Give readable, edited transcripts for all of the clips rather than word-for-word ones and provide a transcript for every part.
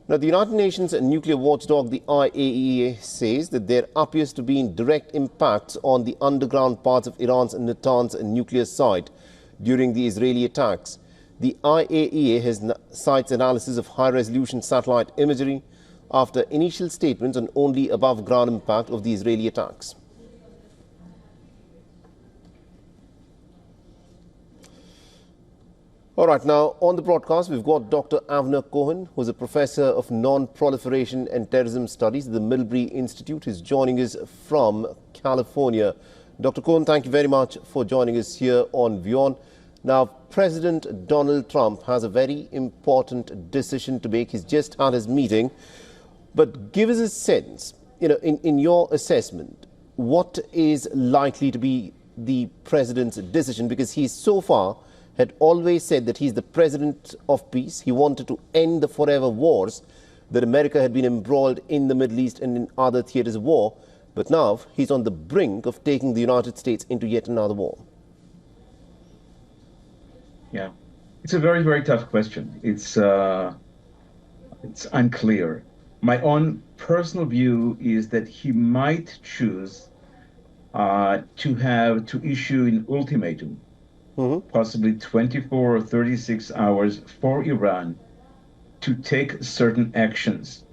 Now, the United Nations nuclear watchdog, the IAEA, says that there appears to be direct impacts on the underground parts of Iran's Natanz nuclear site during the Israeli attacks. The IAEA has cites analysis of high-resolution satellite imagery after initial statements on only above-ground impact of the Israeli attacks. All right, now on the broadcast, we've got Dr. Avner Cohen, who's a professor of non-proliferation and terrorism studies at the Middlebury Institute. He's joining us from California. Dr. Cohen, thank you very much for joining us here on WION. Now, President Donald Trump has a very important decision to make. He's just had his meeting. But give us a sense, in your assessment, what is likely to be the president's decision? Because he's so far had always said that he's the president of peace. He wanted to end the forever wars that America had been embroiled in the Middle East and in other theaters of war. But now he's on the brink of taking the United States into yet another war. Yeah, it's a very, very tough question. It's unclear. My own personal view is that he might choose to issue an ultimatum, possibly 24 or 36 hours for Iran to take certain actions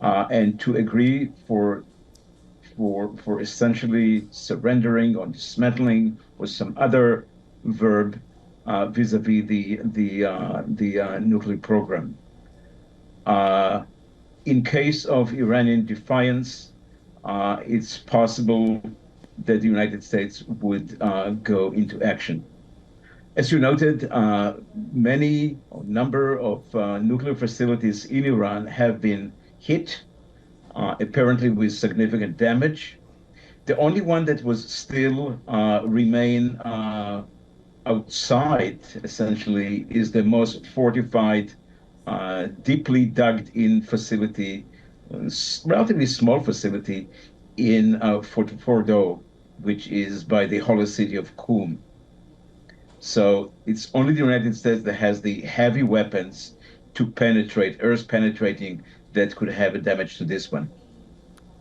and to agree for essentially surrendering or dismantling or some other verb vis-a-vis the nuclear program. In case of Iranian defiance, it's possible that the United States would go into action. As you noted, a number of nuclear facilities in Iran have been hit, apparently with significant damage. The only one that was still remain outside, essentially, is the most fortified, deeply dug-in facility, relatively small facility in Fordo, which is by the holy city of Qum. So it's only the United States that has the heavy weapons to penetrate, earth penetrating, that could have a damage to this one.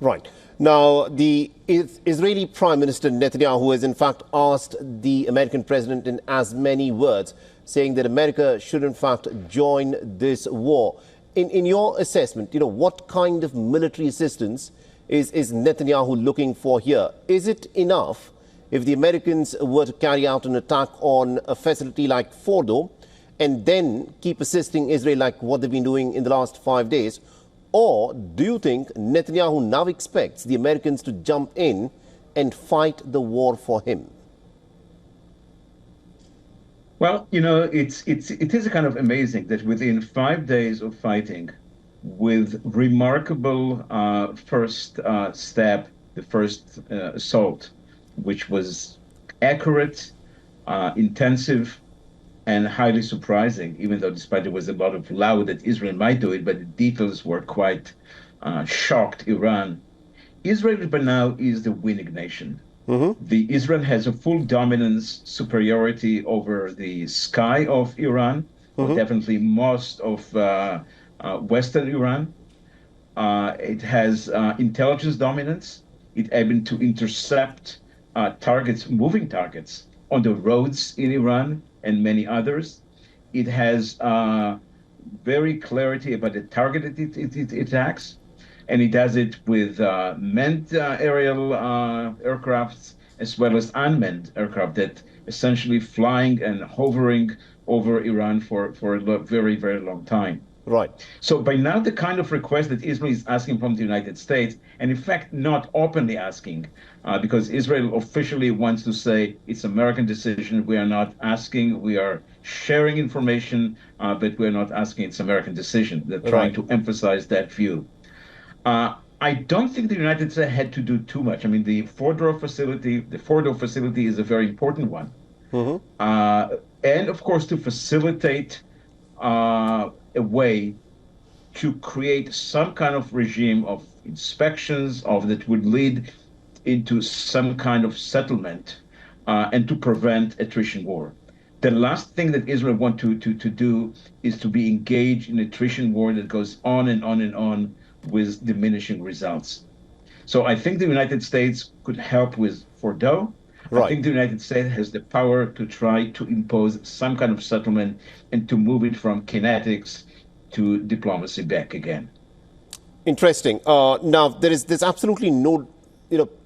Right. Now, the Israeli Prime Minister Netanyahu has in fact asked the American president in as many words, saying that America should in fact join this war. In your assessment, what kind of military assistance is Netanyahu looking for here? Is it enough if the Americans were to carry out an attack on a facility like Fordo and then keep assisting Israel like what they've been doing in the last 5 days? Or do you think Netanyahu now expects the Americans to jump in and fight the war for him? Well, it is kind of amazing that within 5 days of fighting, with remarkable first stab, the first assault, which was accurate, intensive, and highly surprising, even though despite there was a lot of loud that Israel might do it, but the details were quite shocked Iran. Israel by now is the winning nation. Israel has a full dominance, superiority over the sky of Iran, or definitely most of Western Iran. It has intelligence dominance. It's able to intercept moving targets on the roads in Iran and many others. It has very clarity about the target it attacks, and it does it with manned aerial aircrafts as well as unmanned aircraft that essentially flying and hovering over Iran for a very, very long time. Right. So by now, the kind of request that Israel is asking from the United States, and in fact not openly asking, because Israel officially wants to say it's American decision. We are not asking. We are sharing information, but we're not asking. It's American decision. They're trying to emphasize that view. I don't think the United States had to do too much. I mean, the Fordo facility is a very important one. And of course, to facilitate a way to create some kind of regime of inspections that would lead into some kind of settlement and to prevent attrition war. The last thing that Israel wants to do is to be engaged in a attrition war that goes on and on and on with diminishing results. So I think the United States could help with Fordo. I Right. think the United States has the power to try to impose some kind of settlement and to move it from kinetics to diplomacy back again. Interesting. Now, there's absolutely no,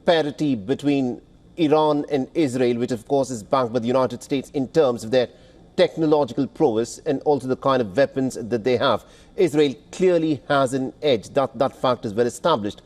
parity between Iran and Israel, which of course is backed by the United States in terms of their technological prowess and also the kind of weapons that they have. Israel clearly has an edge. That fact is well established.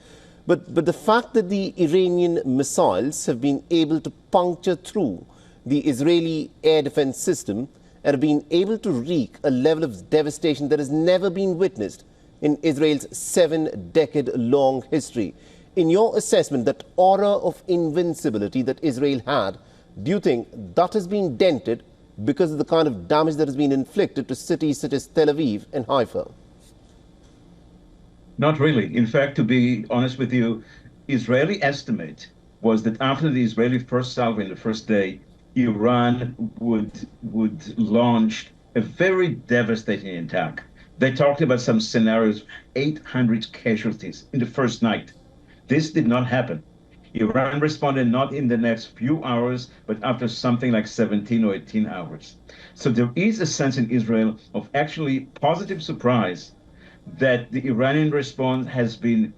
But the fact that the Iranian missiles have been able to puncture through the Israeli air defense system and have been able to wreak a level of devastation that has never been witnessed in Israel's 7-decade-long history. In your assessment, that aura of invincibility that Israel had, do you think that has been dented because of the kind of damage that has been inflicted to cities such as Tel Aviv and Haifa? Not really. In fact, to be honest with you, Israeli estimate was that after the Israeli first salvo in the first day, Iran would launch a very devastating attack. They talked about some scenarios, 800 casualties in the first night. This did not happen. Iran responded not in the next few hours, but after something like 17 or 18 hours. So there is a sense in Israel of actually positive surprise that the Iranian response has been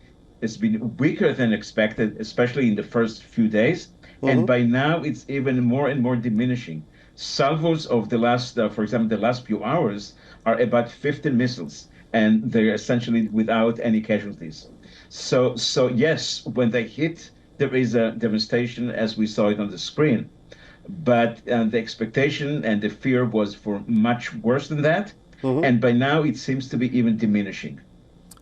weaker than expected, especially in the first few days. And by now, it's even more and more diminishing. Salvos of the last, for example, the last few hours are about 15 missiles, and they're essentially without any casualties. So yes, when they hit, there is a devastation as we saw it on the screen. But the expectation and the fear was for much worse than that. And by now, it seems to be even diminishing.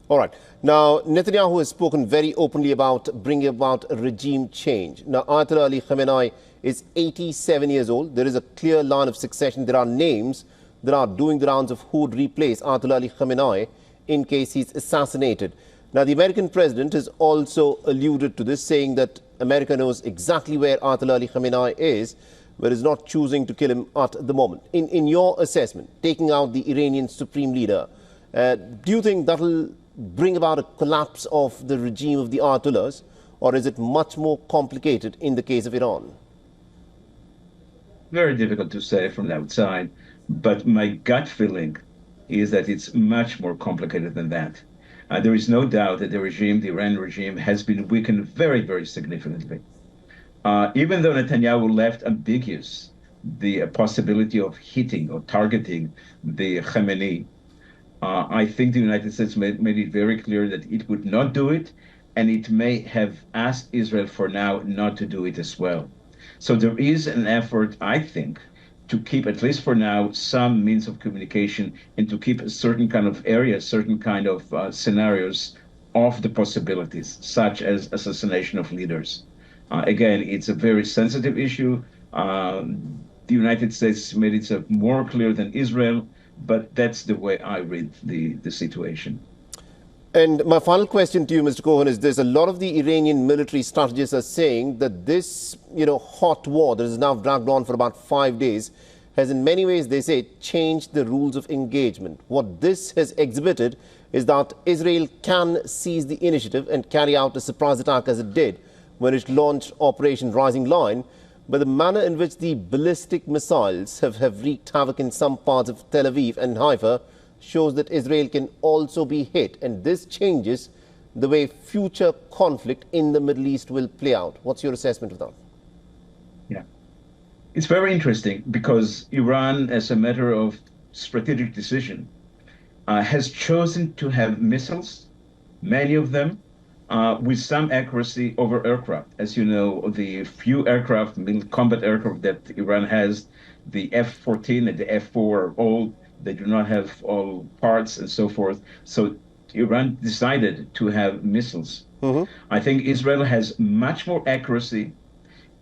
All right. Now, Netanyahu has spoken very openly about bringing about a regime change. Now, Ayatollah Ali Khamenei is 87 years old. There is a clear line of succession. There are names that are doing the rounds of who would replace Ayatollah Ali Khamenei in case he's assassinated. Now, the American president has also alluded to this, saying that America knows exactly where Ayatollah Ali Khamenei is, but is not choosing to kill him at the moment. In your assessment, taking out the Iranian supreme leader, do you think that will bring about a collapse of the regime of the Ayatollahs, or is it much more complicated in the case of Iran? Very difficult to say from the outside, but my gut feeling is that it's much more complicated than that. There is no doubt that the Iranian regime, has been weakened very, very significantly. Even though Netanyahu left ambiguous the possibility of hitting or targeting the Khamenei, I think the United States made it very clear that it would not do it, and it may have asked Israel for now not to do it as well. So there is an effort, I think, to keep, at least for now, some means of communication and to keep a certain kind of area, certain kind of scenarios off the possibilities, such as assassination of leaders. Again, it's a very sensitive issue. The United States made it more clear than Israel, but that's the way I read the situation. And my final question to you, Mr. Cohen, is this. A lot of the Iranian military strategists are saying that this, hot war that has now dragged on for about 5 days has in many ways, they say, changed the rules of engagement. What this has exhibited is that Israel can seize the initiative and carry out a surprise attack as it did when it launched Operation Rising Lion, but the manner in which the ballistic missiles have wreaked havoc in some parts of Tel Aviv and Haifa shows that Israel can also be hit, and this changes the way future conflict in the Middle East will play out. What's your assessment of that? Yeah, it's very interesting because Iran, as a matter of strategic decision, has chosen to have missiles, many of them, with some accuracy over aircraft. As you know, the few aircraft, combat aircraft that Iran has, the F-14 and the F-4 are old. They do not have all parts and so forth. So Iran decided to have missiles. I think Israel has much more accuracy.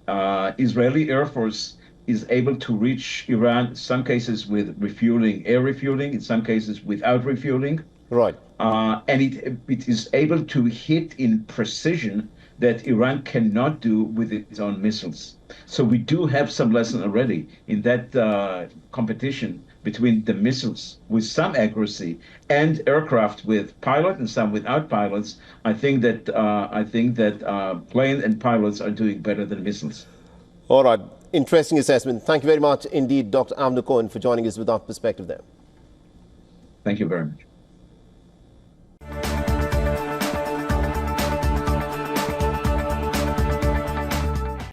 Israeli Air Force is able to reach Iran, in some cases with refueling, air refueling, in some cases without refueling. Right. And it is able to hit in precision that Iran cannot do with its own missiles. So we do have some lesson already in that competition between the missiles with some accuracy and aircraft with pilot and some without pilots. I think that plane and pilots are doing better than missiles. All right. Interesting assessment. Thank you very much indeed, Dr. Avner Cohen, for joining us with that perspective there. Thank you very much.